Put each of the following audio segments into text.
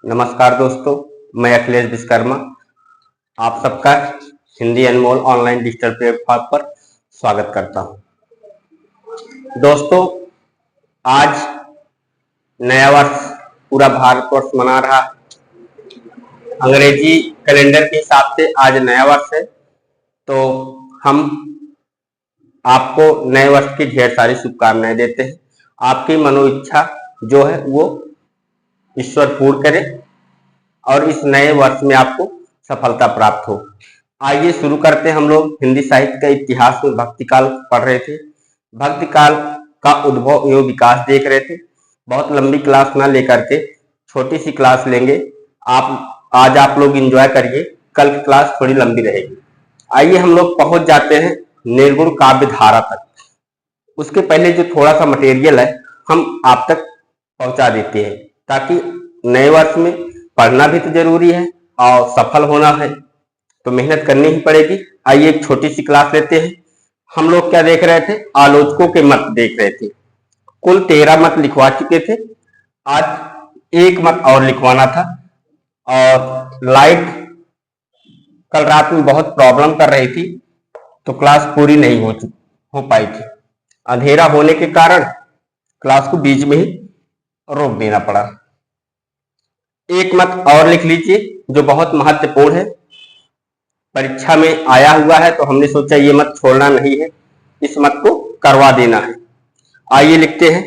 नमस्कार दोस्तों, मैं अखिलेश विश्वकर्मा आप सबका हिंदी अनमोल ऑनलाइन डिजिटल प्लेटफॉर्म पर स्वागत करता हूं। दोस्तों, आज नया वर्ष पूरा भारतवर्ष मना रहा है। अंग्रेजी कैलेंडर के हिसाब से आज नया वर्ष है, तो हम आपको नए वर्ष की ढेर सारी शुभकामनाएं देते हैं। आपकी मनोइच्छा जो है वो ईश्वर पूर्ण करे और इस नए वर्ष में आपको सफलता प्राप्त हो। आइए शुरू करते हैं। हम लोग हिंदी साहित्य का इतिहास में भक्ति काल पढ़ रहे थे। भक्ति काल का उद्भव एवं विकास देख रहे थे। बहुत लंबी क्लास ना लेकर के छोटी सी क्लास लेंगे। आज आप लोग एंजॉय करिए, कल की क्लास थोड़ी लंबी रहेगी। आइए हम लोग पहुंच जाते हैं निर्गुण काव्य धारा तक। उसके पहले जो थोड़ा सा मटेरियल है हम आप तक पहुंचा देते हैं, ताकि नए वर्ष में पढ़ना भी तो जरूरी है और सफल होना है तो मेहनत करनी ही पड़ेगी। आइए एक छोटी सी क्लास लेते हैं। हम लोग क्या देख रहे थे? आलोचकों के मत देख रहे थे। कुल 13 मत लिखवा चुके थे। आज एक मत और लिखवाना था। और लाइट कल रात में बहुत प्रॉब्लम कर रही थी, तो क्लास पूरी नहीं हो पाई थी। अंधेरा होने के कारण क्लास को बीच में ही रोक देना पड़ा। एक मत और लिख लीजिए जो बहुत महत्वपूर्ण है, परीक्षा में आया हुआ है, तो हमने सोचा ये मत छोड़ना नहीं है, इस मत को करवा देना है। आइए लिखते हैं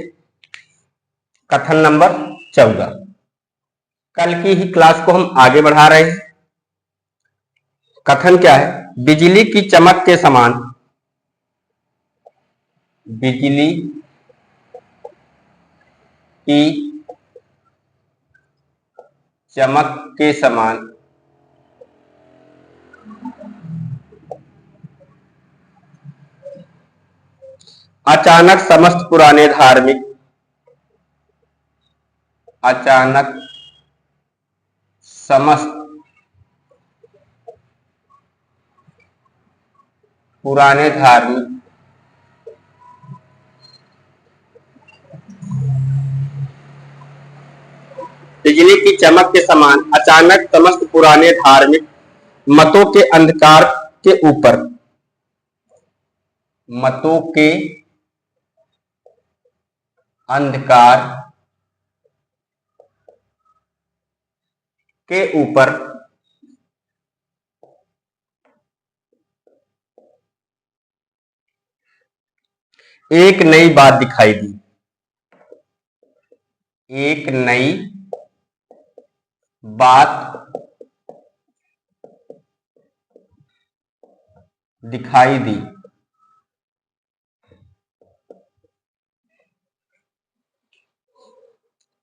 कथन नंबर 14। कल की ही क्लास को हम आगे बढ़ा रहे हैं। कथन क्या है? बिजली की चमक के समान, बिजली की चमक के समान अचानक समस्त पुराने धार्मिक, अचानक समस्त पुराने धार्मिक बिजली की चमक के समान अचानक समस्त पुराने धार्मिक मतों के अंधकार के ऊपर, मतों के अंधकार के ऊपर एक नई बात दिखाई दी। एक नई बात दिखाई दी।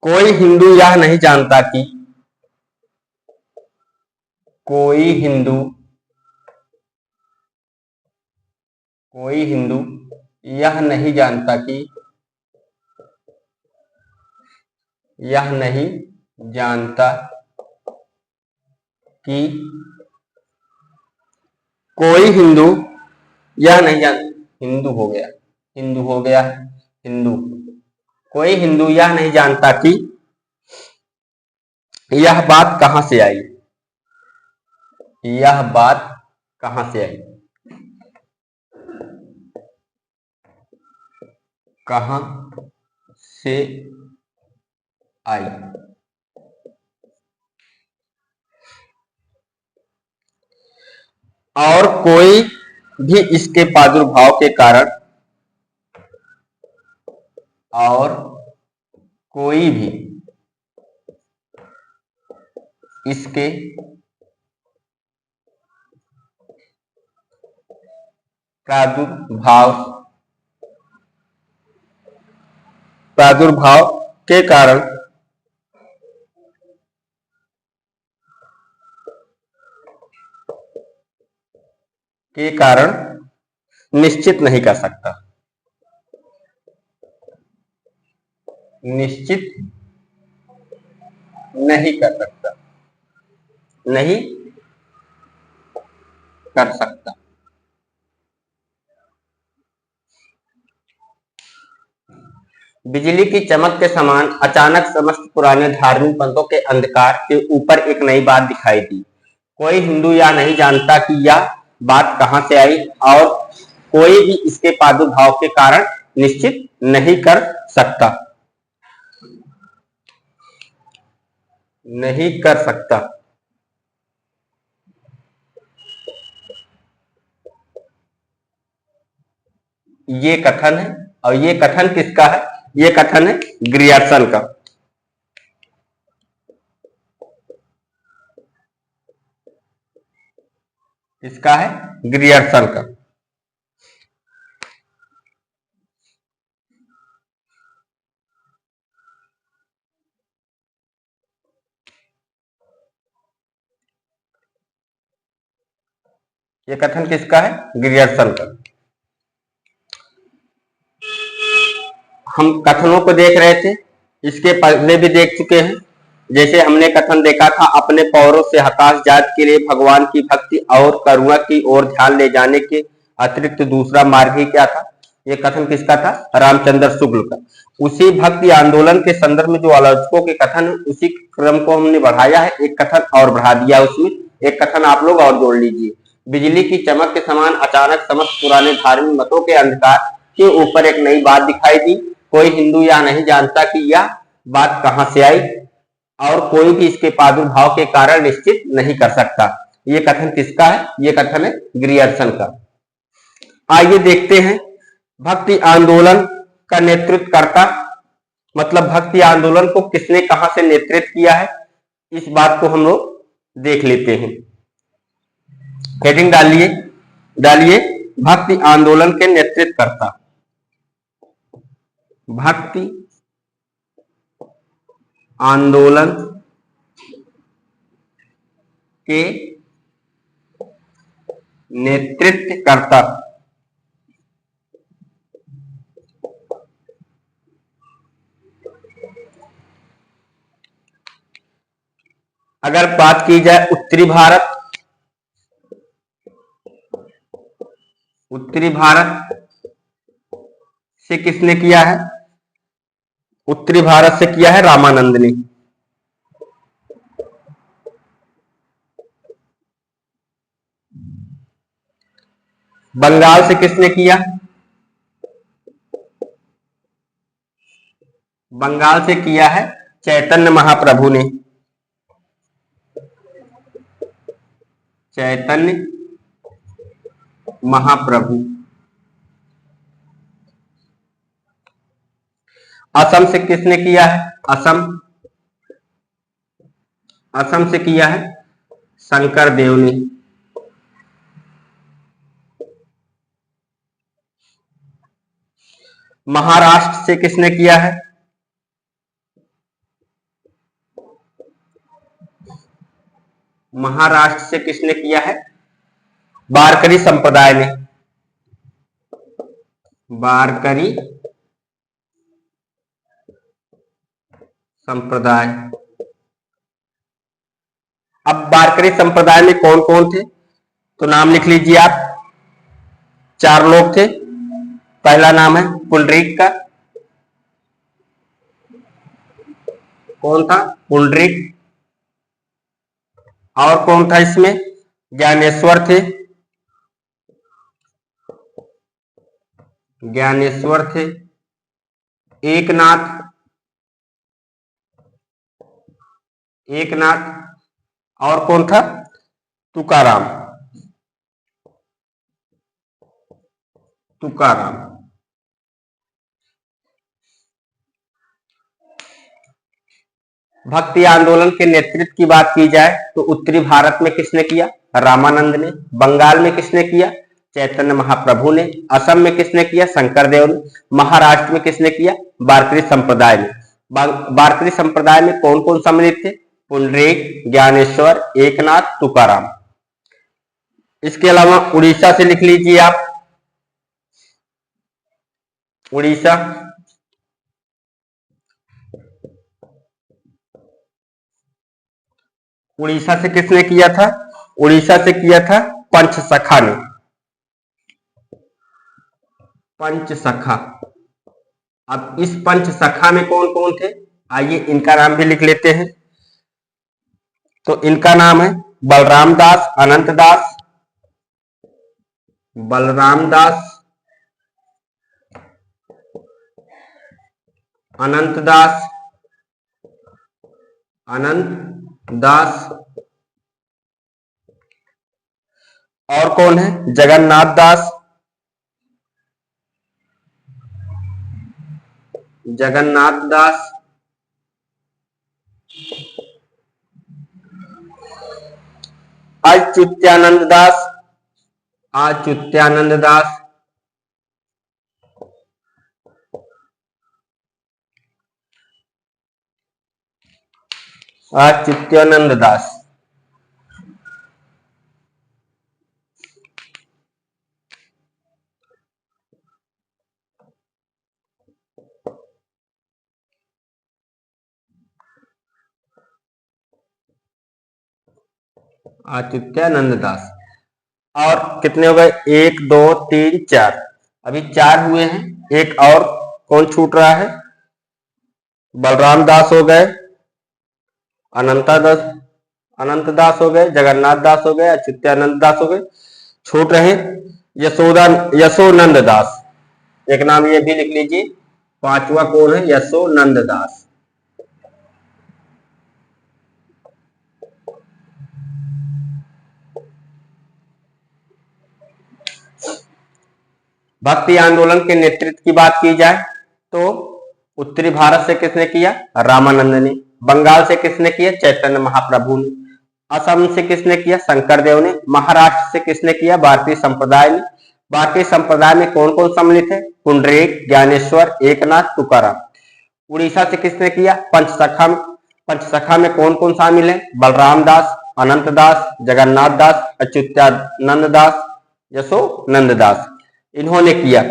कोई हिंदू यह नहीं जानता कि, कोई हिंदू यह नहीं जानता कि, यह नहीं जानता कि कोई हिंदू यह नहीं जानता, हिंदू हो गया, हिंदू हो गया, हिंदू, कोई हिंदू यह नहीं जानता कि यह बात कहां से आई, यह बात कहां से आई, कहां से आई। और कोई भी इसके प्रादुर्भाव के कारण, और कोई भी इसके प्रादुर्भाव के कारण निश्चित नहीं कर सकता, निश्चित नहीं कर सकता, नहीं कर सकता। बिजली की चमक के समान अचानक समस्त पुराने धार्मिक पंथों के अंधकार के ऊपर एक नई बात दिखाई दी। कोई हिंदू या नहीं जानता कि यह बात कहां से आई और कोई भी इसके प्रादुर्भाव के कारण निश्चित नहीं कर सकता। नहीं कर सकता। ये कथन है, और ये कथन किसका है? ये कथन है ग्रियर्सन का। किसका है? ग्रियर्सन का। ये कथन किसका है? ग्रियर्सन का। हम कथनों को देख रहे थे, इसके पहले भी देख चुके हैं। जैसे हमने कथन देखा था, अपने पौरों से हताश जात के लिए भगवान की भक्ति और करुणा की ओर ध्यान ले जाने के अतिरिक्त दूसरा मार्ग ही क्या था? ये कथन किसका था? रामचंद्र शुक्ल का। उसी भक्ति आंदोलन के संदर्भ में जो आलोचकों के कथन, उसी क्रम को हमने बढ़ाया है, एक कथन और बढ़ा दिया। उसमें एक कथन आप लोग और जोड़ लीजिए। बिजली की चमक के समान अचानक समस्त पुराने धार्मिक मतों के अंधकार के ऊपर एक नई बात दिखाई दी। कोई हिंदू या नहीं जानता कि यह बात कहां से आई और कोई भी इसके प्रादुर्भाव के कारण निश्चित नहीं कर सकता। ये कथन किसका है? ये कथन है ग्रियर्सन का। आइए देखते हैं भक्ति आंदोलन का नेतृत्व करता, मतलब भक्ति आंदोलन को किसने कहां से नेतृत्व किया है, इस बात को हम लोग देख लेते हैं। हेडिंग डालिए भक्ति आंदोलन के नेतृत्व करता। भक्ति आंदोलन के नेतृत्व करता। अगर बात की जाए उत्तरी भारत से किसने किया है? उत्तरी भारत से किया है रामानंद ने। बंगाल से किसने किया? बंगाल से किया है चैतन्य महाप्रभु ने। चैतन्य महाप्रभु। असम से किसने किया है? असम से किया है शंकर देव ने। महाराष्ट्र से किसने किया है? महाराष्ट्र से किसने किया है? वारकरी संप्रदाय ने। वारकरी संप्रदाय। अब वारकरी संप्रदाय में कौन कौन थे, तो नाम लिख लीजिए आप। 4 लोग थे। पहला नाम है पुंडरीक का। कौन था? पुंडरीक। और कौन था इसमें? ज्ञानेश्वर थे। ज्ञानेश्वर थे। एकनाथ। और कौन था? तुकाराम। भक्ति आंदोलन के नेतृत्व की बात की जाए तो उत्तरी भारत में किसने किया? रामानंद ने। बंगाल में किसने किया? चैतन्य महाप्रभु ने। असम में किसने किया? शंकर देव ने। महाराष्ट्र में किसने किया? वारकरी संप्रदाय ने। वारकरी संप्रदाय में कौन कौन सम्मिलित थे? पुंडरीक, ज्ञानेश्वर, एकनाथ, तुकाराम। इसके अलावा उड़ीसा से लिख लीजिए आप। उड़ीसा। उड़ीसा से किसने किया था? उड़ीसा से किया था पंचसखा ने। पंचसखा। अब इस पंच सखा में कौन कौन थे, आइए इनका नाम भी लिख लेते हैं। तो इनका नाम है बलराम दास, अनंत दास, बलराम दास, अनंत दास, अनंत दास, और कौन है, जगन्नाथ दास, जगन्नाथ दास, अच्युत्यानंद दास, अच्युत्यानंद दास, अच्युत्यानंद दास। अच्युत्यानंद दास। और कितने हो गए, 1 2 3 4, अभी 4 हुए हैं। एक और कौन छूट रहा है, बलराम दास हो गए, अनंता दास, अनंत दास हो गए, जगन्नाथ दास हो गए, अच्युत्यानंद दास हो गए। छूट रहे यशोदा, यशोनंद दास। एक नाम ये भी लिख लीजिए, पांचवा कौन है, यशोनंद दास। भक्ति आंदोलन के नेतृत्व की बात की जाए तो उत्तरी भारत से किसने किया, रामानंद ने। बंगाल से किसने किया, चैतन्य महाप्रभु ने। असम से किसने किया, शंकरदेव ने। महाराष्ट्र से किसने किया, भारतीय संप्रदाय ने। भारतीय संप्रदाय में कौन कौन सम्मिलित है, पुंडरीक, ज्ञानेश्वर, एकनाथ, तुकाराम। उड़ीसा से किसने किया, पंचसखा में। पंचसखा में कौन कौन शामिल है, बलराम दास, अनंत दास, जगन्नाथ दास, अच्युतानंद दास, यशोनंद दास, इन्होंने किया।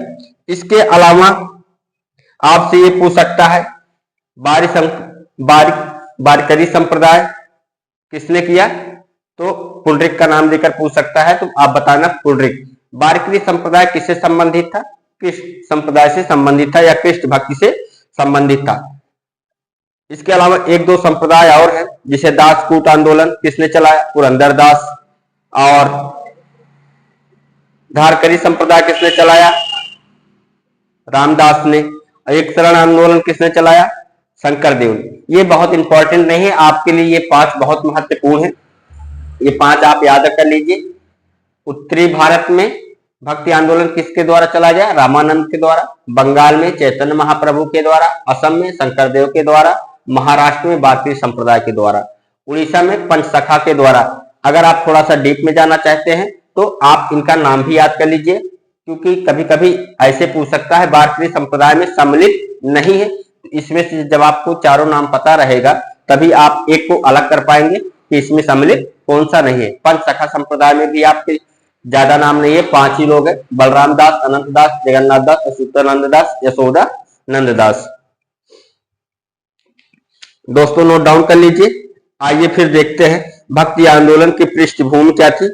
इसके अलावा आपसे ये पूछ सकता है, बारिकरी संप्रदाय किसने किया, तो पुंडरीक का नाम देकर पूछ सकता है, तो आप बताना पुंडरीक। बारिकरी संप्रदाय किससे संबंधित था, कृष्ण संप्रदाय से संबंधित था या कृष्ण भक्ति से संबंधित था। इसके अलावा एक दो संप्रदाय और है, जिसे दासकूट आंदोलन किसने चलाया, पुरंदर दास। और धारकरी संप्रदाय किसने चलाया, रामदास ने। एक शरण आंदोलन किसने चलाया, शंकरदेव ने। ये बहुत इंपॉर्टेंट नहीं है आपके लिए, ये 5 बहुत महत्वपूर्ण है, ये 5 आप याद कर लीजिए। उत्तरी भारत में भक्ति आंदोलन किसके द्वारा चला गया, रामानंद के द्वारा। बंगाल में चैतन्य महाप्रभु के द्वारा। असम में शंकरदेव के द्वारा। महाराष्ट्र में भारतीय संप्रदाय के द्वारा। उड़ीसा में पंचसखा के द्वारा। अगर आप थोड़ा सा डीप में जाना चाहते हैं तो आप इनका नाम भी याद कर लीजिए, क्योंकि कभी कभी ऐसे पूछ सकता है भारतीय संप्रदाय में सम्मिलित नहीं है। इसमें से जब आपको चारों नाम पता रहेगा तभी आप एक को अलग कर पाएंगे कि इसमें सम्मिलित कौन सा नहीं है। पंचसखा संप्रदाय में भी आपके ज्यादा नाम नहीं है, 5 ही लोग हैं, बलराम दास, अनंत दास, जगन्नाथ दास, अच्युतानंद दास, यशोदा नंद दास। दोस्तों नोट डाउन कर लीजिए। आइए फिर देखते हैं भक्ति आंदोलन की पृष्ठभूमि क्या थी।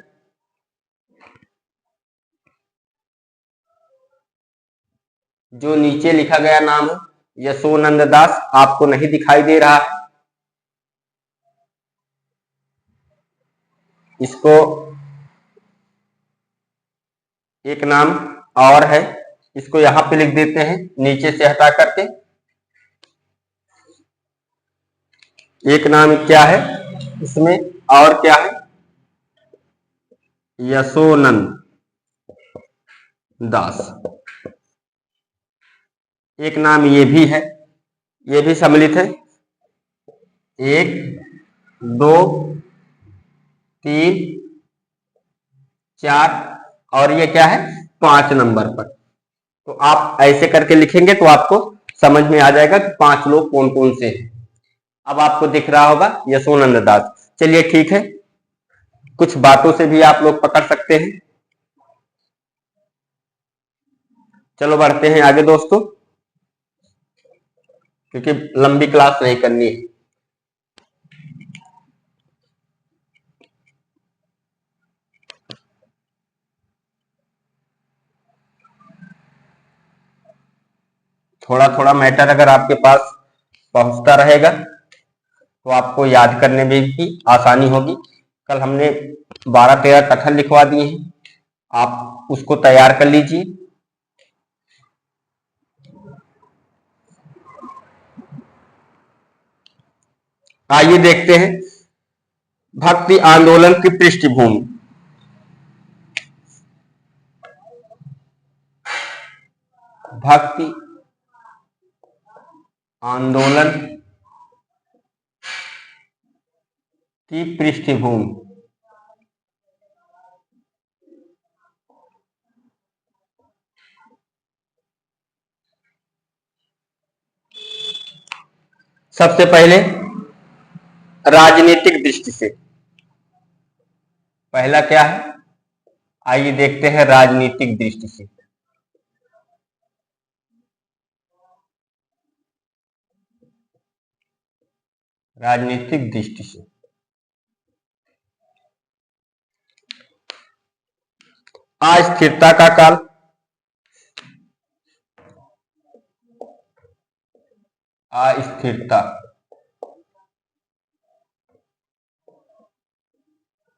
जो नीचे लिखा गया नाम है यशोनंद दास, आपको नहीं दिखाई दे रहा है, इसको एक नाम और है, इसको यहां पे लिख देते हैं नीचे से हटा करके। एक नाम क्या है इसमें और क्या है, यशोनंद दास। एक नाम ये भी है, ये भी सम्मिलित है, 1 2 3 4, और ये क्या है 5 नंबर पर। तो आप ऐसे करके लिखेंगे तो आपको समझ में आ जाएगा कि 5 लोग कौन कौन से हैं। अब आपको दिख रहा होगा यशोनंद दास। चलिए ठीक है, कुछ बातों से भी आप लोग पकड़ सकते हैं। चलो बढ़ते हैं आगे दोस्तों, क्योंकि लंबी क्लास नहीं करनी है। थोड़ा थोड़ा मैटर अगर आपके पास पहुंचता रहेगा तो आपको याद करने में भी आसानी होगी। कल हमने 12-13 कथन लिखवा दिए हैं, आप उसको तैयार कर लीजिए। आइए देखते हैं भक्ति आंदोलन की पृष्ठभूमि। भक्ति आंदोलन की पृष्ठभूमि। सबसे पहले राजनीतिक दृष्टि से, पहला क्या है, आइए देखते हैं राजनीतिक दृष्टि से। राजनीतिक दृष्टि से अस्थिरता का काल, अस्थिरता,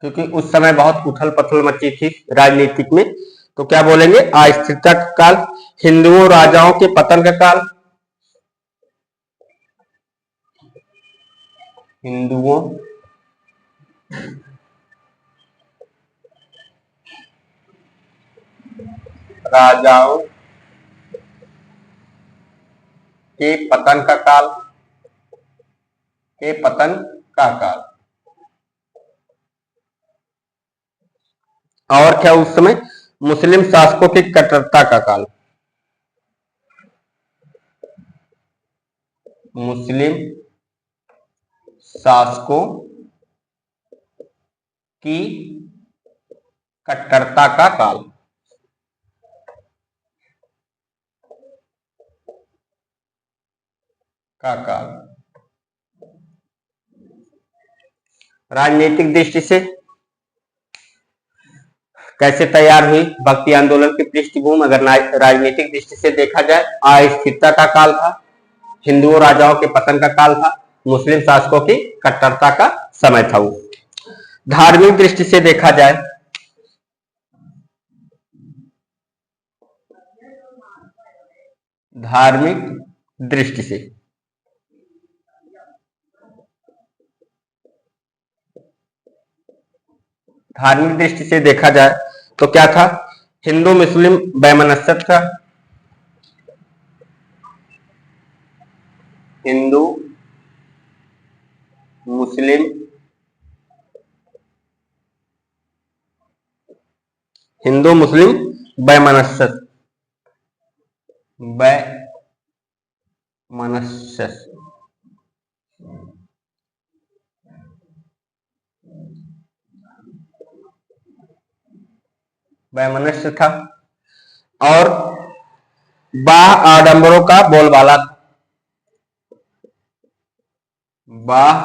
क्योंकि उस समय बहुत उथल पुथल मची थी राजनीतिक में, तो क्या बोलेंगे, अस्थिरता का काल। हिंदुओं राजाओं के पतन का काल, हिंदुओं राजाओं के पतन का काल, के पतन का काल। और क्या उस समय, मुस्लिम शासकों की कट्टरता का काल, मुस्लिम शासकों की कट्टरता का काल। का काल। राजनीतिक दृष्टि से कैसे तैयार हुई भक्ति आंदोलन की पृष्ठभूमि, अगर राजनीतिक दृष्टि से देखा जाए, अस्थिरता का काल था, हिंदुओं राजाओं के पतन का काल था, मुस्लिम शासकों की कट्टरता का समय था वो। धार्मिक दृष्टि से देखा जाए, धार्मिक दृष्टि से धार्मिक दृष्टि से देखा जाए तो क्या था, हिंदू मुस्लिम वैमनस्य था, हिंदू मुस्लिम वैमनस्य, वैमनस्य वैमनस्य था, और बाह आडंबरों का बोलबाला था, बाह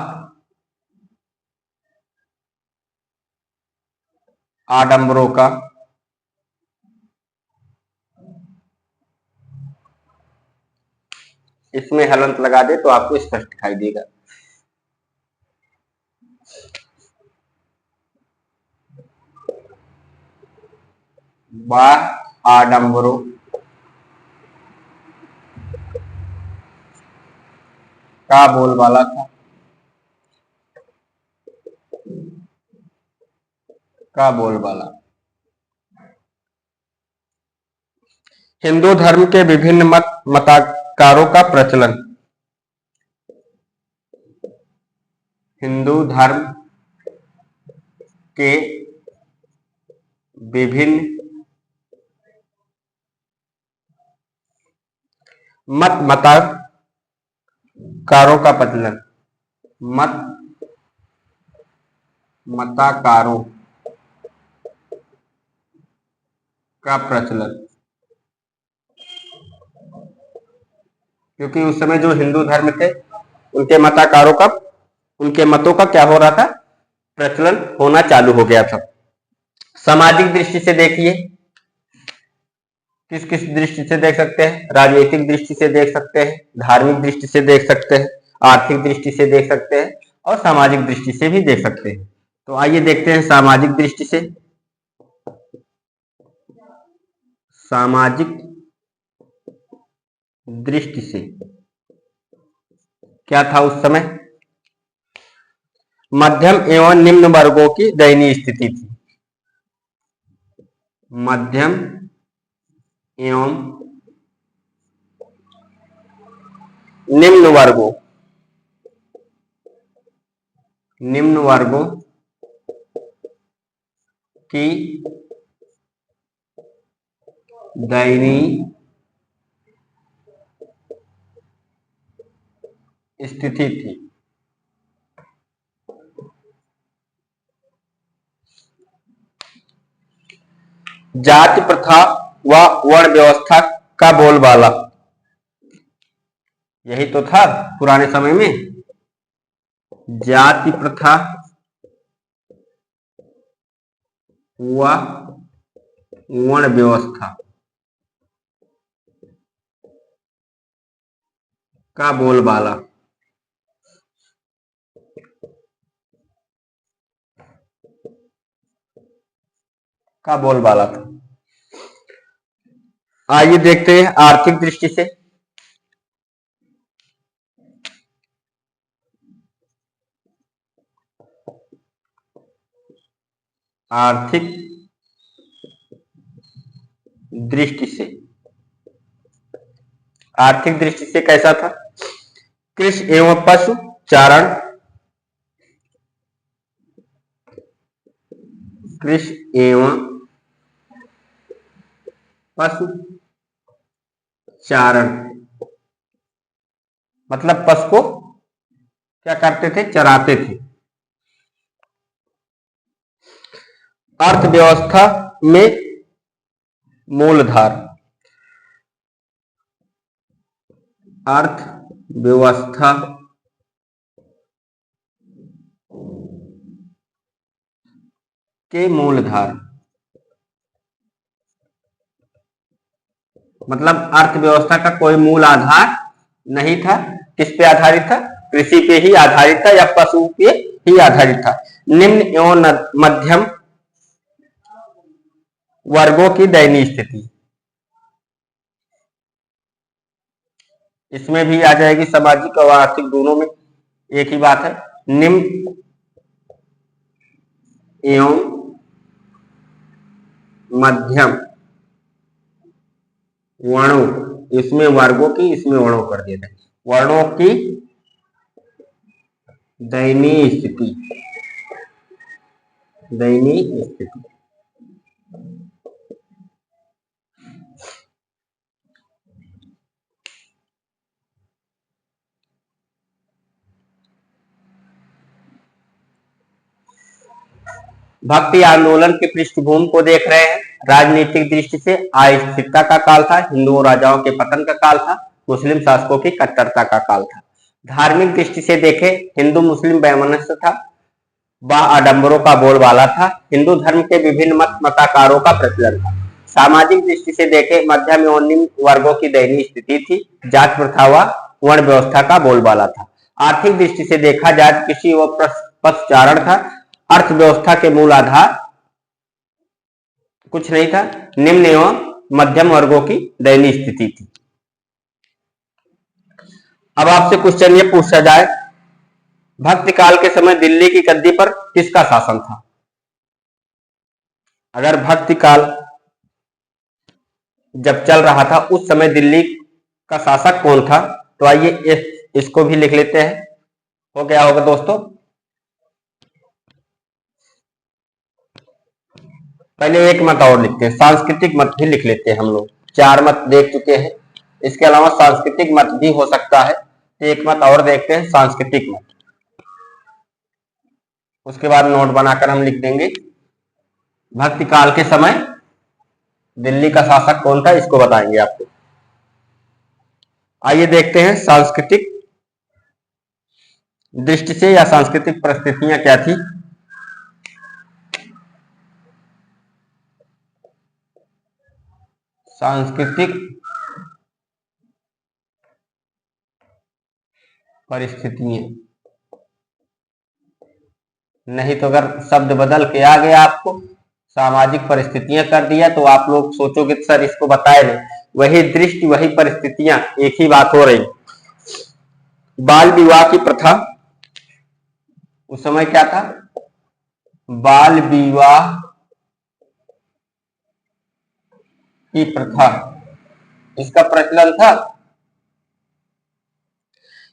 आडंबरों का इसमें हलंत लगा दे तो आपको स्पष्ट दिखाई देगा। बाह आडंबरों का बोलबाला था, का बोलबाला। हिंदू धर्म के विभिन्न मताकारों का प्रचलन, हिंदू धर्म के विभिन्न मताकारों का प्रचलन, मताकारों का प्रचलन, क्योंकि उस समय जो हिंदू धर्म थे उनके मताकारों का, उनके मतों का क्या हो रहा था, प्रचलन होना चालू हो गया था। सामाजिक दृष्टि से देखिए, किस किस दृष्टि से देख सकते हैं? राजनीतिक दृष्टि से देख सकते हैं, धार्मिक दृष्टि से देख सकते हैं, आर्थिक दृष्टि से देख सकते हैं और सामाजिक दृष्टि से भी देख सकते हैं। तो आइए देखते हैं सामाजिक दृष्टि से। सामाजिक दृष्टि से क्या था उस समय? मध्यम एवं निम्न वर्गों की दयनीय स्थिति थी। मध्यम एवं निम्न वर्गों की दयनीय स्थिति थी। जाति प्रथा व वर्ण व्यवस्था का बोलबाला, यही तो था पुराने समय में। जाति प्रथा व वर्ण व्यवस्था का बोलबाला। था। आइए देखते हैं आर्थिक दृष्टि से। आर्थिक दृष्टि से कैसा था? कृषि एवं पशु चारण, कृषि एवं पशु चारण मतलब पशु को क्या करते थे? चराते थे। अर्थव्यवस्था में मूलधार, अर्थव्यवस्था के मूलधार मतलब अर्थव्यवस्था का कोई मूल आधार नहीं था। किस पे आधारित था? कृषि पे ही आधारित था या पशु पे ही आधारित था। निम्न एवं मध्यम वर्गों की दयनीय स्थिति, इसमें भी आ जाएगी सामाजिक और आर्थिक, दोनों में एक ही बात है। निम्न एवं मध्यम वर्णों, इसमें वर्गों की, इसमें वर्णों कर दिया था। वर्णों की दयनीय स्थिति, भक्ति आंदोलन की पृष्ठभूमि को देख रहे हैं। राजनीतिक दृष्टि से अस्थिरता का काल था, हिंदुओं राजाओं के पतन का काल था, मुस्लिम शासकों की कट्टरता का काल था। धार्मिक दृष्टि से देखें, हिंदू मुस्लिम वैमनस्य था, वह आडंबरों का बोलबाला था, हिंदू धर्म के विभिन्न मताकारों का प्रचलन था। सामाजिक दृष्टि से देखें, मध्यम एवं निम्न वर्गों की दयनीय स्थिति थी, जात प्रथा व वर्ण व्यवस्था का बोलबाला था। आर्थिक दृष्टि से देखा जाए, कृषि व पशुचारण था, अर्थव्यवस्था के मूल आधार कुछ नहीं था, निम्न एवं मध्यम वर्गों की दयनीय स्थिति थी। अब आपसे क्वेश्चन ये पूछा जाए, भक्ति काल के समय दिल्ली की गद्दी पर किसका शासन था? अगर भक्ति काल जब चल रहा था उस समय दिल्ली का शासक कौन था? तो आइए इसको भी लिख लेते हैं। हो गया होगा दोस्तों। पहले एक मत और लिखते हैं, सांस्कृतिक मत भी लिख लेते हैं हम लोग। 4 मत देख चुके हैं, इसके अलावा सांस्कृतिक मत भी हो सकता है। एक मत और देखते हैं, सांस्कृतिक मत। उसके बाद नोट बनाकर हम लिख देंगे। भक्ति काल के समय दिल्ली का शासक कौन था, इसको बताएंगे आपको। आइए देखते हैं सांस्कृतिक दृष्टि से या सांस्कृतिक परिस्थितियां क्या थी। सांस्कृतिक परिस्थितियां, नहीं तो अगर शब्द बदल के आ गया आपको सामाजिक परिस्थितियां कर दिया तो आप लोग सोचोगे सर इसको बताए नहीं। वही दृष्टि वही परिस्थितियां, एक ही बात हो रही। बाल विवाह की प्रथा, उस समय क्या था? बाल विवाह की प्रथा, इसका प्रचलन था।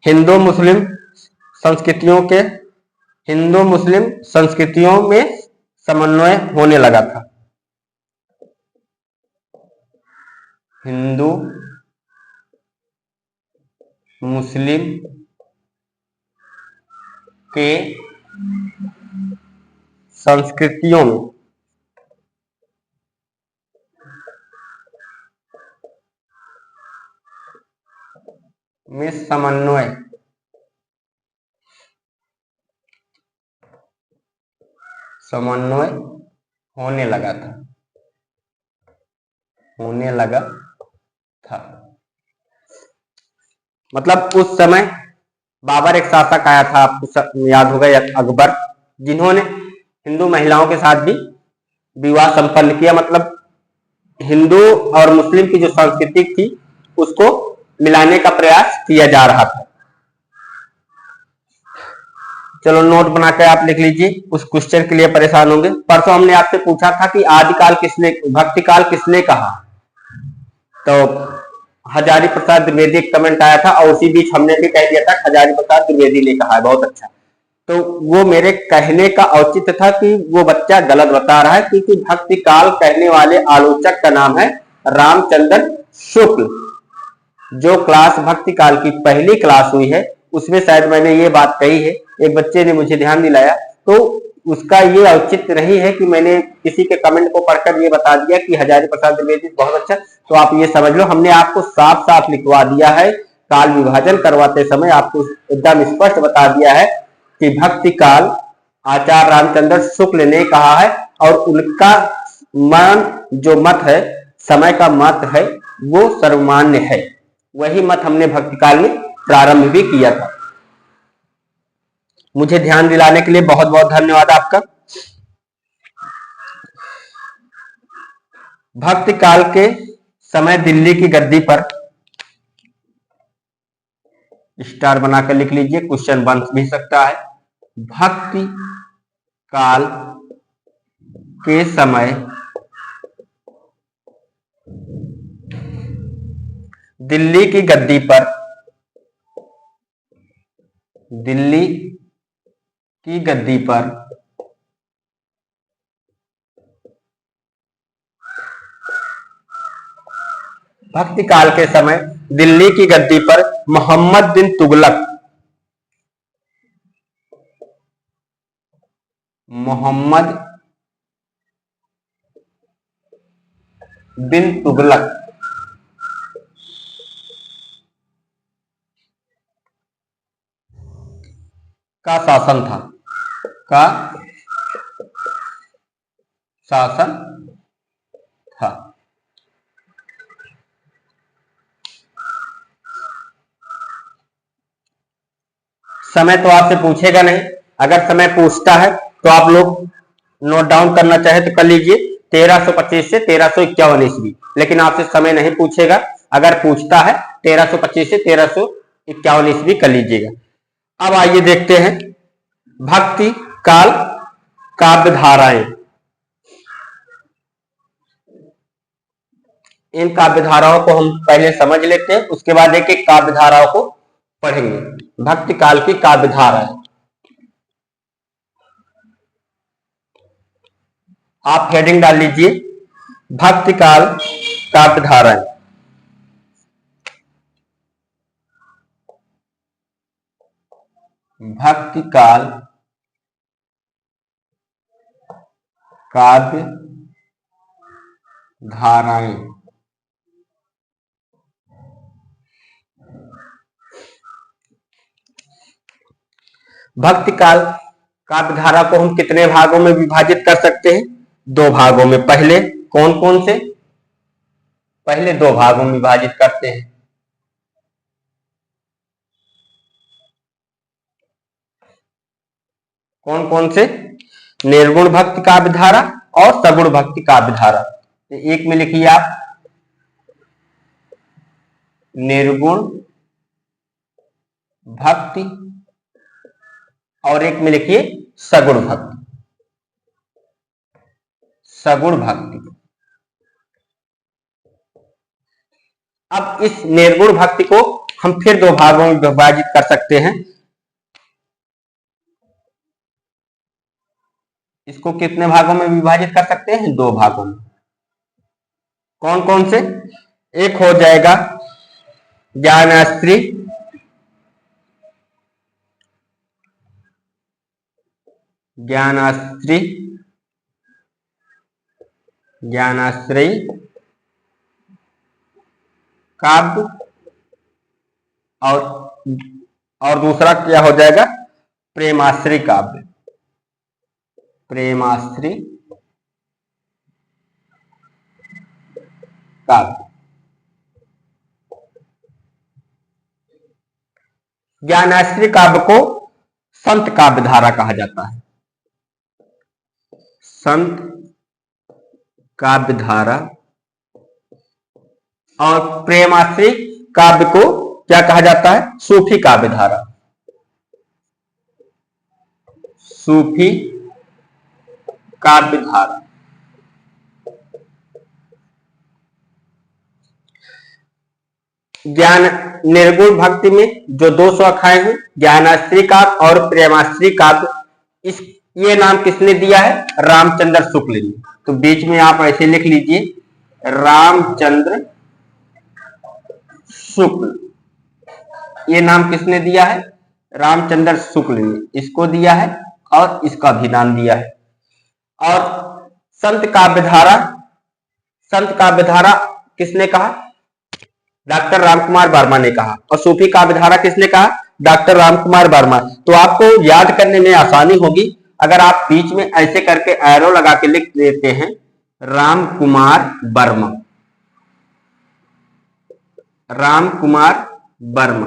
हिंदू मुस्लिम संस्कृतियों में समन्वय होने लगा था। हिंदू मुस्लिम के संस्कृतियों में समन्वय होने लगा था। मतलब उस समय बाबर एक शासक आया था, आपको याद होगा, अकबर, जिन्होंने हिंदू महिलाओं के साथ भी विवाह संपन्न किया। मतलब हिंदू और मुस्लिम की जो संस्कृति थी उसको मिलाने का प्रयास किया जा रहा था। चलो नोट बना के आप लिख लीजिए, उस क्वेश्चन के लिए परेशान होंगे। परसों हमने आपसे पूछा था कि आदिकाल भक्ति काल किसने कहा, तो हजारी प्रसाद द्विवेदी कमेंट आया था और उसी बीच हमने भी कह दिया था हजारी प्रसाद द्विवेदी ने कहा है। बहुत अच्छा। तो वो मेरे कहने का औचित्य था कि वो बच्चा गलत बता रहा है, क्योंकि भक्ति काल कहने वाले आलोचक का नाम है रामचंद्र शुक्ल। जो क्लास भक्ति काल की पहली क्लास हुई है उसमें शायद मैंने ये बात कही है, एक बच्चे ने मुझे ध्यान दिलाया, तो उसका ये औचित्य नहीं है कि मैंने किसी के कमेंट को पढ़कर ये बता दिया कि हजारी प्रसाद द्विवेदी बहुत अच्छा। तो आप ये समझ लो, हमने आपको साफ साफ लिखवा दिया है, काल विभाजन करवाते समय आपको एकदम स्पष्ट बता दिया है कि भक्ति काल आचार्य रामचंद्र शुक्ल ने कहा है, और उनका जो मत है, समय का मत है, वो सर्वमान्य है। वही मत हमने भक्ति काल में प्रारंभ भी किया था। मुझे ध्यान दिलाने के लिए बहुत बहुत धन्यवाद आपका। भक्ति काल के समय दिल्ली की गद्दी पर, स्टार बनाकर लिख लीजिए, क्वेश्चन बन भी सकता है। भक्ति काल के समय दिल्ली की गद्दी पर भक्ति काल के समय दिल्ली की गद्दी पर मोहम्मद बिन तुगलक का शासन था। समय तो आपसे पूछेगा नहीं, अगर समय पूछता है तो आप लोग नोट डाउन करना चाहे तो कर लीजिए, 1325 से 1351 ईस्वी। लेकिन आपसे समय नहीं पूछेगा, अगर पूछता है 1325 से 1351 ईस्वी कर लीजिएगा। अब आइए देखते हैं भक्ति काल काव्य धाराएं। इन काव्य धाराओं को हम पहले समझ लेते हैं, उसके बाद एक एक काव्य धाराओं को पढ़ेंगे। भक्ति काल की काव्य धाराएं, आप हेडिंग डाल लीजिए, भक्ति काल काव्य धाराएं। भक्ति काल काव्य धाराएं। भक्ति काल काव्य धारा को हम कितने भागों में विभाजित कर सकते हैं? 2 भागों में। पहले कौन कौन से? पहले दो भागों में विभाजित करते हैं। कौन कौन से? निर्गुण भक्ति काव्य धारा और सगुण भक्ति काव्य धारा। एक में लिखिए आप निर्गुण भक्ति और एक में लिखिए सगुण भक्ति। सगुण भक्ति। अब इस निर्गुण भक्ति को हम फिर दो भागों में विभाजित कर सकते हैं। इसको कितने भागों में विभाजित कर सकते हैं? दो भागों में। कौन कौन से? एक हो जाएगा ज्ञानाश्री ज्ञानाश्री ज्ञानाश्रयी काव्य और दूसरा क्या हो जाएगा? प्रेमाश्री काव्य। प्रेमाश्री काव्य। ज्ञानाश्री काव्य को संत काव्य धारा कहा जाता है। संत काव्य धारा। और प्रेमाश्री काव्य को क्या कहा जाता है? सूफी काव्य धारा। सूफी काव्य धारा। ज्ञान निर्गुण भक्ति में जो दो शाखाएं हैं, ज्ञानाश्री काव्य और प्रेमाश्री काव्य, इस ये नाम किसने दिया है? रामचंद्र शुक्ल ने। तो बीच में आप ऐसे लिख लीजिए रामचंद्र शुक्ल। ये नाम किसने दिया है? रामचंद्र शुक्ल ने इसको दिया है और इसका भी नाम दिया है। और संत काव्य धारा किसने कहा? डॉक्टर रामकुमार वर्मा ने कहा। और सूफी काव्य धारा किसने कहा? डॉक्टर रामकुमार वर्मा। तो आपको याद करने में आसानी होगी अगर आप बीच में ऐसे करके एरो लगा के लिख देते हैं रामकुमार वर्मा। रामकुमार वर्मा।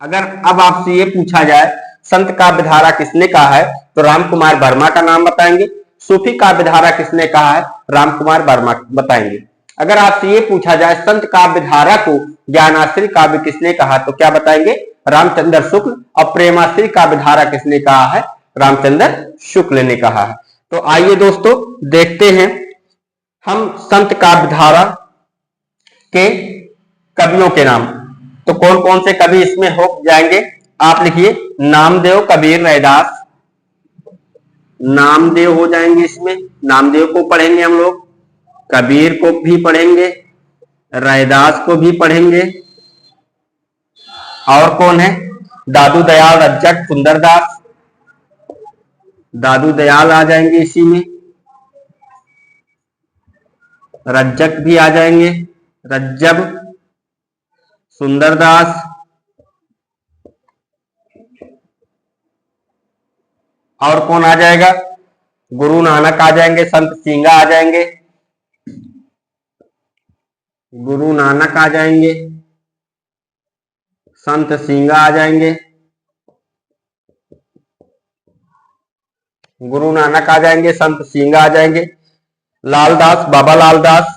अगर अब आपसे ये पूछा जाए संत काव्य धारा किसने कहा है, तो रामकुमार वर्मा का नाम बताएंगे। सूफी काव्य धारा किसने कहा है? रामकुमार वर्मा बताएंगे। अगर आपसे ये पूछा जाए संत काव्य धारा को ज्ञानाश्री काव्य किसने कहा, तो क्या बताएंगे? रामचंद्र शुक्ल। और प्रेमाश्री काव्य धारा किसने कहा है? रामचंद्र शुक्ल ने कहा है। तो आइए दोस्तों देखते हैं हम संत काव्य धारा के कवियों के नाम। तो कौन कौन से कवि इसमें हो जाएंगे? आप लिखिए नामदेव, कबीर, रैदास। नामदेव हो जाएंगे इसमें। नामदेव को पढ़ेंगे हम लोग, कबीर को भी पढ़ेंगे, रैदास को भी पढ़ेंगे। और कौन है? दादू दयाल, रज्जक, सुंदरदास। दादू दयाल आ जाएंगे इसी में। रज्जक भी आ जाएंगे, रज्जब, सुंदरदास। और कौन आ जाएगा? गुरु नानक आ जाएंगे, संत सिंगा आ जाएंगे, गुरु नानक आ जाएंगे, संत सिंगा आ जाएंगे, गुरु नानक आ जाएंगे, संत सिंगा आ जाएंगे। लालदास, बाबा लालदास,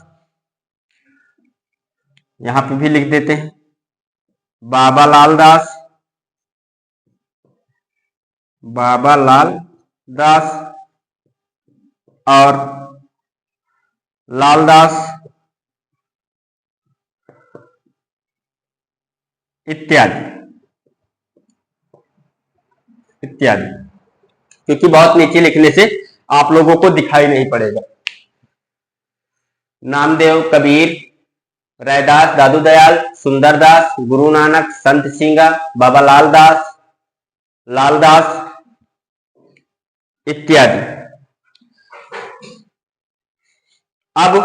यहां पे भी लिख देते हैं बाबा लालदास, बाबा लालदास और लालदास इत्यादि इत्यादि। क्योंकि बहुत नीचे लिखने से आप लोगों को दिखाई नहीं पड़ेगा। नामदेव, कबीर, रैदास, दादू दयाल, सुंदरदास, गुरु नानक, संत सिंगा, बाबा लालदास, लालदास इत्यादि। अब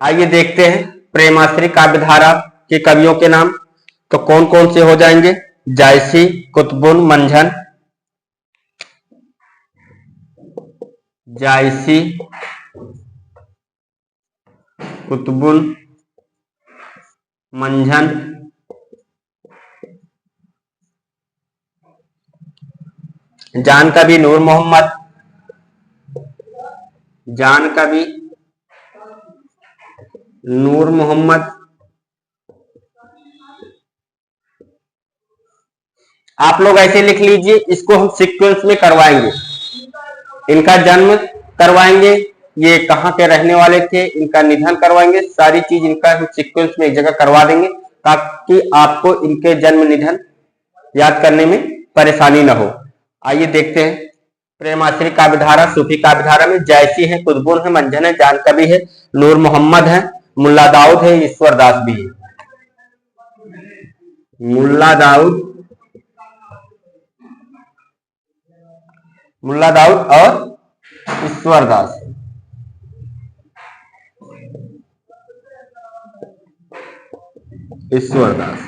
आइए देखते हैं प्रेमाश्री काव्य धारा के कवियों के नाम। तो कौन कौन से हो जाएंगे? जायसी, कुतुबुन मंझन, जायसी, कुतुबुल मंझन, जान कवि नूर मोहम्मद, जान कवि नूर मोहम्मद। आप लोग ऐसे लिख लीजिए, इसको हम सीक्वेंस में करवाएंगे। इनका जन्म करवाएंगे, ये कहाँ के रहने वाले थे, इनका निधन करवाएंगे, सारी चीज इनका हम सीक्वेंस में एक जगह करवा देंगे ताकि आपको इनके जन्म निधन याद करने में परेशानी न हो। आइए देखते हैं। प्रेमाश्री काव्यधारा, सूफी काव्यधारा में जैसी है, कुतुबुल है, मंझन है, जान कवि है, नूर मोहम्मद है, मुल्ला दाऊद है, ईश्वर दास भी है। मुल्ला दाऊद और ईश्वर दास। ईश्वर दास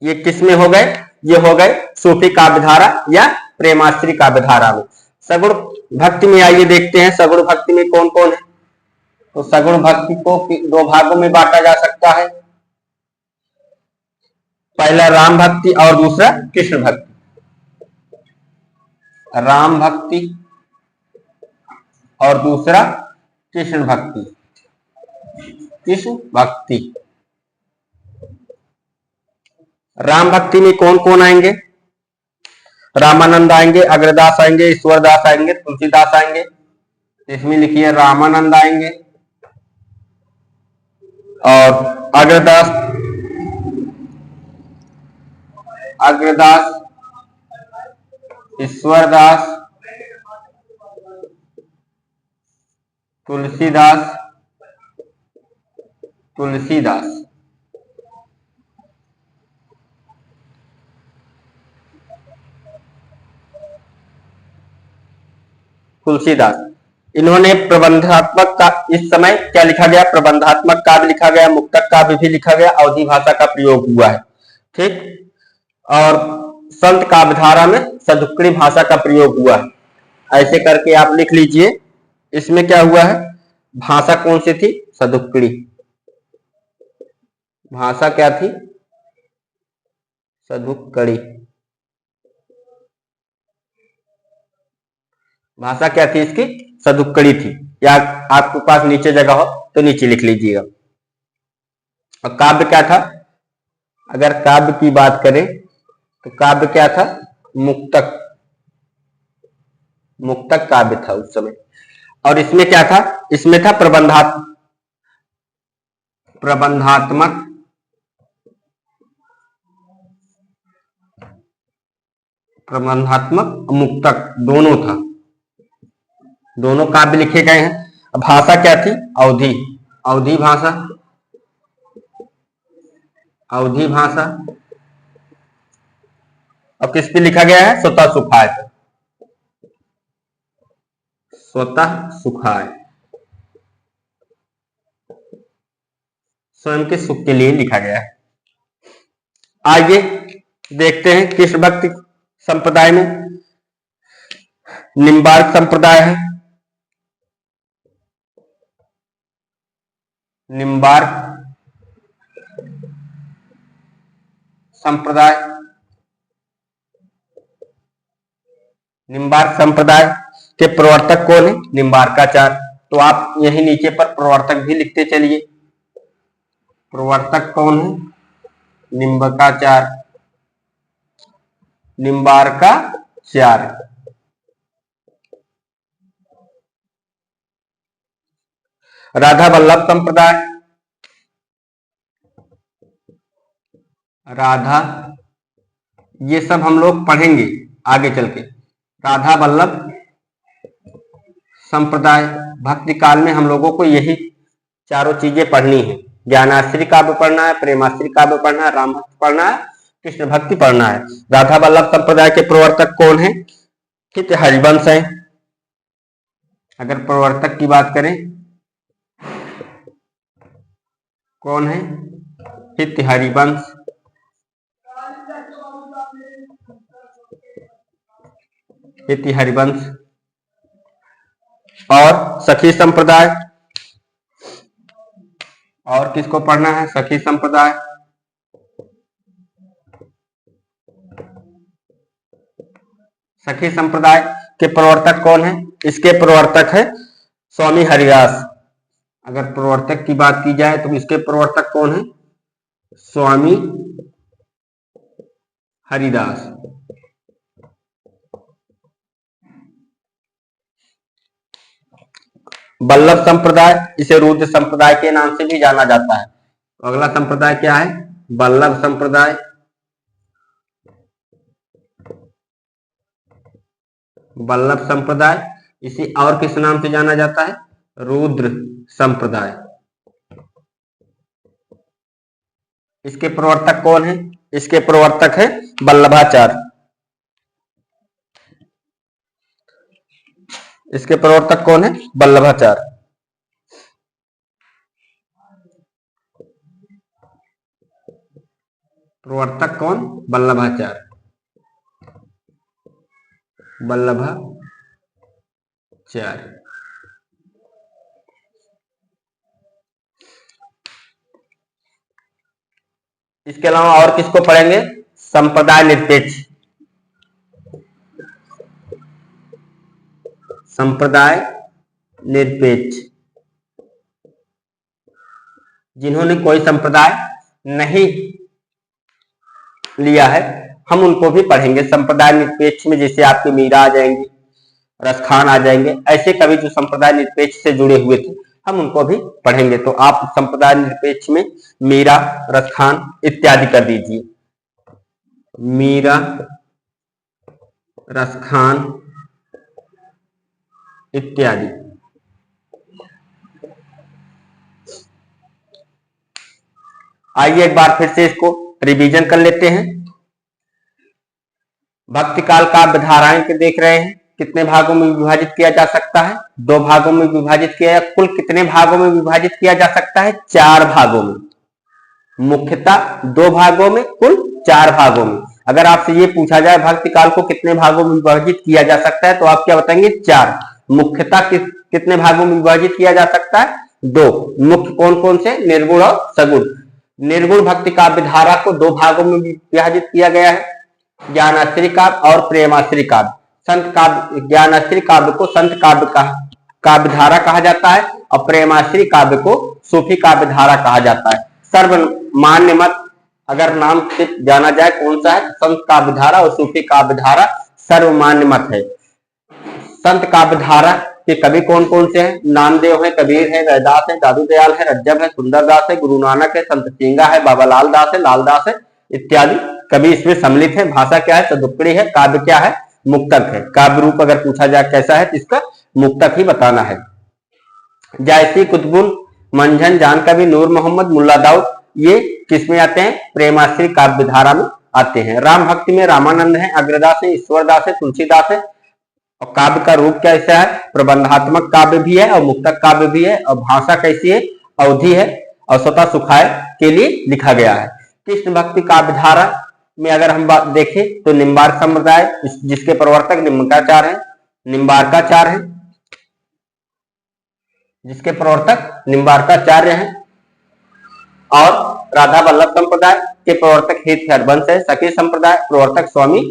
ये किस में हो गए? ये हो गए सूफी काव्यधारा या प्रेमाश्री काव्यधारा में। सगुण भक्ति में आइए देखते हैं, सगुण भक्ति में कौन कौन है। तो सगुण भक्ति को दो भागों में बांटा जा सकता है, पहला राम भक्ति और दूसरा कृष्ण भक्ति। राम भक्ति और दूसरा कृष्ण भक्ति। कृष्ण भक्ति, राम भक्ति में कौन कौन आएंगे? रामानंद आएंगे, अग्रदास आएंगे, ईश्वरदास आएंगे, तुलसीदास आएंगे। इसमें लिखिए रामानंद आएंगे और अग्रदास, ईश्वरदास, तुलसीदास। इन्होंने प्रबंधात्मक का, इस समय क्या लिखा गया? प्रबंधात्मक काव्य लिखा गया, मुक्तक काव्य भी लिखा गया, अवधी भाषा का प्रयोग हुआ है, ठीक। और संत काव्यधारा में सदुक्कड़ी भाषा का प्रयोग हुआ है। ऐसे करके आप लिख लीजिए। इसमें क्या हुआ है? भाषा कौन सी थी? सदुक्कड़ी। भाषा क्या थी? सदुक्कड़ी। भाषा क्या थी इसकी? सदुक्कड़ी थी। या आपके पास नीचे जगह हो तो नीचे लिख लीजिएगा। और काव्य क्या था? अगर काव्य की बात करें तो काव्य क्या था? मुक्तक। मुक्तक काव्य था उस समय। और इसमें क्या था? इसमें था प्रबंधात्मक मुक्तक दोनों था, दोनों काव्य लिखे गए हैं। भाषा क्या थी? अवधी। अवधी भाषा। और किस पे लिखा गया है? स्वतः सुखाय। स्वयं के सुख के लिए लिखा गया है। आइए देखते हैं कृष्ण भक्ति संप्रदाय में निम्बार्क संप्रदाय है। निम्बार्क संप्रदाय के प्रवर्तक कौन है? निम्बार्काचार्य। तो आप यही नीचे पर प्रवर्तक भी लिखते चलिए। प्रवर्तक कौन है? निम्बार्काचार्य। राधा वल्लभ संप्रदाय। राधा, ये सब हम लोग पढ़ेंगे आगे चल के। राधा वल्लभ संप्रदाय, भक्ति काल में हम लोगों को यही चारों चीजें पढ़नी है। ज्ञानाश्री काव्य पढ़ना है, प्रेमाश्री काव्य पढ़ना है, राम भक्ति पढ़ना है, कृष्ण भक्ति पढ़ना है। राधा वल्लभ संप्रदाय के प्रवर्तक कौन है? हित हरिवंश है। अगर प्रवर्तक की बात करें कौन है? हित हरिवंश। और सखी संप्रदाय। और किसको पढ़ना है? सखी संप्रदाय। सखी संप्रदाय के प्रवर्तक कौन है? इसके प्रवर्तक है स्वामी हरिदास। अगर प्रवर्तक की बात की जाए तो इसके प्रवर्तक कौन है? स्वामी हरिदास। वल्लभ संप्रदाय, इसे रुद्र संप्रदाय के नाम से भी जाना जाता है। अगला संप्रदाय क्या है? वल्लभ संप्रदाय। वल्लभ संप्रदाय, इसे और किस नाम से जाना जाता है? रुद्र संप्रदाय। इसके प्रवर्तक कौन है? इसके प्रवर्तक है वल्लभाचार्य। इसके प्रवर्तक कौन है? वल्लभाचार्य। प्रवर्तक कौन? वल्लभाचार्य। वल्लभाचार्य। इसके अलावा और किसको पढ़ेंगे? संप्रदाय निरपेक्ष। संप्रदाय निरपेक्ष, जिन्होंने कोई संप्रदाय नहीं लिया है हम उनको भी पढ़ेंगे। संप्रदाय निरपेक्ष में जैसे आपके मीरा आ जाएंगे, रसखान आ जाएंगे, ऐसे कवि जो संप्रदाय निरपेक्ष से जुड़े हुए थे हम उनको भी पढ़ेंगे। तो आप संप्रदाय निरपेक्ष में मीरा, रसखान इत्यादि कर दीजिए। मीरा, रसखान इत्यादि। आइए एक बार फिर से इसको रिवीजन कर लेते हैं। भक्ति काल काव्य धाराएं के देख रहे हैं, कितने भागों में विभाजित किया जा सकता है? 2 भागों में विभाजित किया। कुल कितने भागों में विभाजित किया जा सकता है? 4 भागों में। मुख्यतः 2 भागों में, कुल 4 भागों में। अगर आपसे ये पूछा जाए भक्ति काल को कितने भागों में विभाजित किया जा सकता है तो आप क्या बताएंगे? 4। मुख्यतः कितने भागों में विभाजित किया जा सकता है? 2। मुख्य कौन कौन से? निर्गुण और सगुण। निर्गुण भक्ति काव्य धारा को 2 भागों में विभाजित किया गया है, ज्ञानाश्री काव्य और प्रेमाश्री काव्य। संत काव्य, ज्ञानाश्री काव्य को संत काव्य काव्य धारा कहा जाता है और प्रेमाश्री काव्य को सूफी काव्य धारा कहा जाता है। सर्वमान्य मत अगर नाम से जाना जाए कौन सा है? संत काव्य धारा और सूफी काव्य धारा सर्वमान्य मत है। संत काव्य धारा के कवि कौन कौन से हैं? नामदेव है, कबीर है, रैदास है, दादू दयाल है, रज्जब है, सुंदरदास है, गुरु नानक है, संत सिंगा है, बाबा लाल दास है, लालदास है इत्यादि कवि इसमें सम्मिलित है। भाषा क्या है? सदुक्कड़ी है। काव्य क्या है? मुक्तक है। काव्य रूप अगर पूछा जाए कैसा है तो इसका मुक्तक ही बताना है। जायसी, कुतुबुल, मंझन, जान कवि, नूर मोहम्मद, मुल्ला दाऊद, ये किसमें आते हैं? प्रेमाश्री काव्य धारा में आते हैं। राम भक्ति में रामानंद है, अग्रदास है, ईश्वरदास है, तुलसीदास है। और काव्य का रूप कैसा है? प्रबंधात्मक काव्य भी है और मुक्तक काव्य भी है। और भाषा कैसी है? अवधि है और स्वतः सुखाय के लिए लिखा गया है। कृष्ण भक्ति काव्य धारा में अगर हम बात देखें तो निम्बार्क संप्रदाय, जिसके प्रवर्तक निम्बार्काचार्य है, निम्बार्काचार्य है, जिसके प्रवर्तक निम्बार्काचार्य हैं। और राधा वल्लभ संप्रदाय के प्रवर्तक हित हरबंश है। सखी संप्रदाय प्रवर्तक स्वामी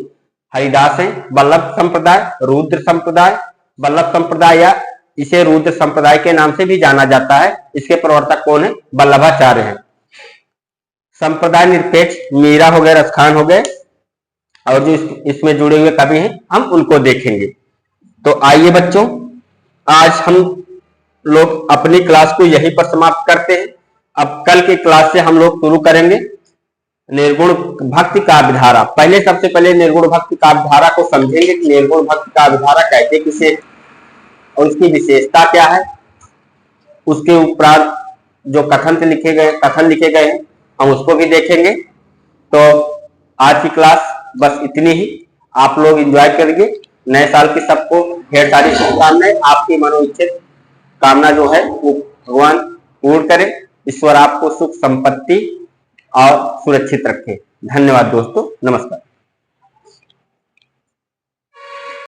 हरिदास है। वल्लभ संप्रदाय रुद्र संप्रदाय, वल्लभ संप्रदाय या इसे रुद्र संप्रदाय के नाम से भी जाना जाता है। इसके प्रवर्तक कौन है? वल्लभाचार्य है। संप्रदाय निरपेक्ष मीरा हो गए, रसखान हो गए और जो इसमें जुड़े हुए कवि हैं हम उनको देखेंगे। तो आइए बच्चों, आज हम लोग अपनी क्लास को यहीं पर समाप्त करते हैं। अब कल की क्लास से हम लोग शुरू करेंगे निर्गुण भक्ति काव्य धारा। पहले सबसे पहले निर्गुण भक्ति काव्य धारा को समझेंगे कि निर्गुण भक्ति काव्य धारा कहते किसे और उसकी विशेषता क्या है। उसके उपरांत जो कथन लिखे गए हैं हम उसको भी देखेंगे। तो आज की क्लास बस इतनी ही। आप लोग एंजॉय करेंगे। नए साल की सबको ढेर सारी शुभकामनाएं। आपकी मनोइच्छित कामना जो है वो भगवान पूर्ण करे। ईश्वर आपको सुख संपत्ति और सुरक्षित रखे। धन्यवाद दोस्तों, नमस्कार।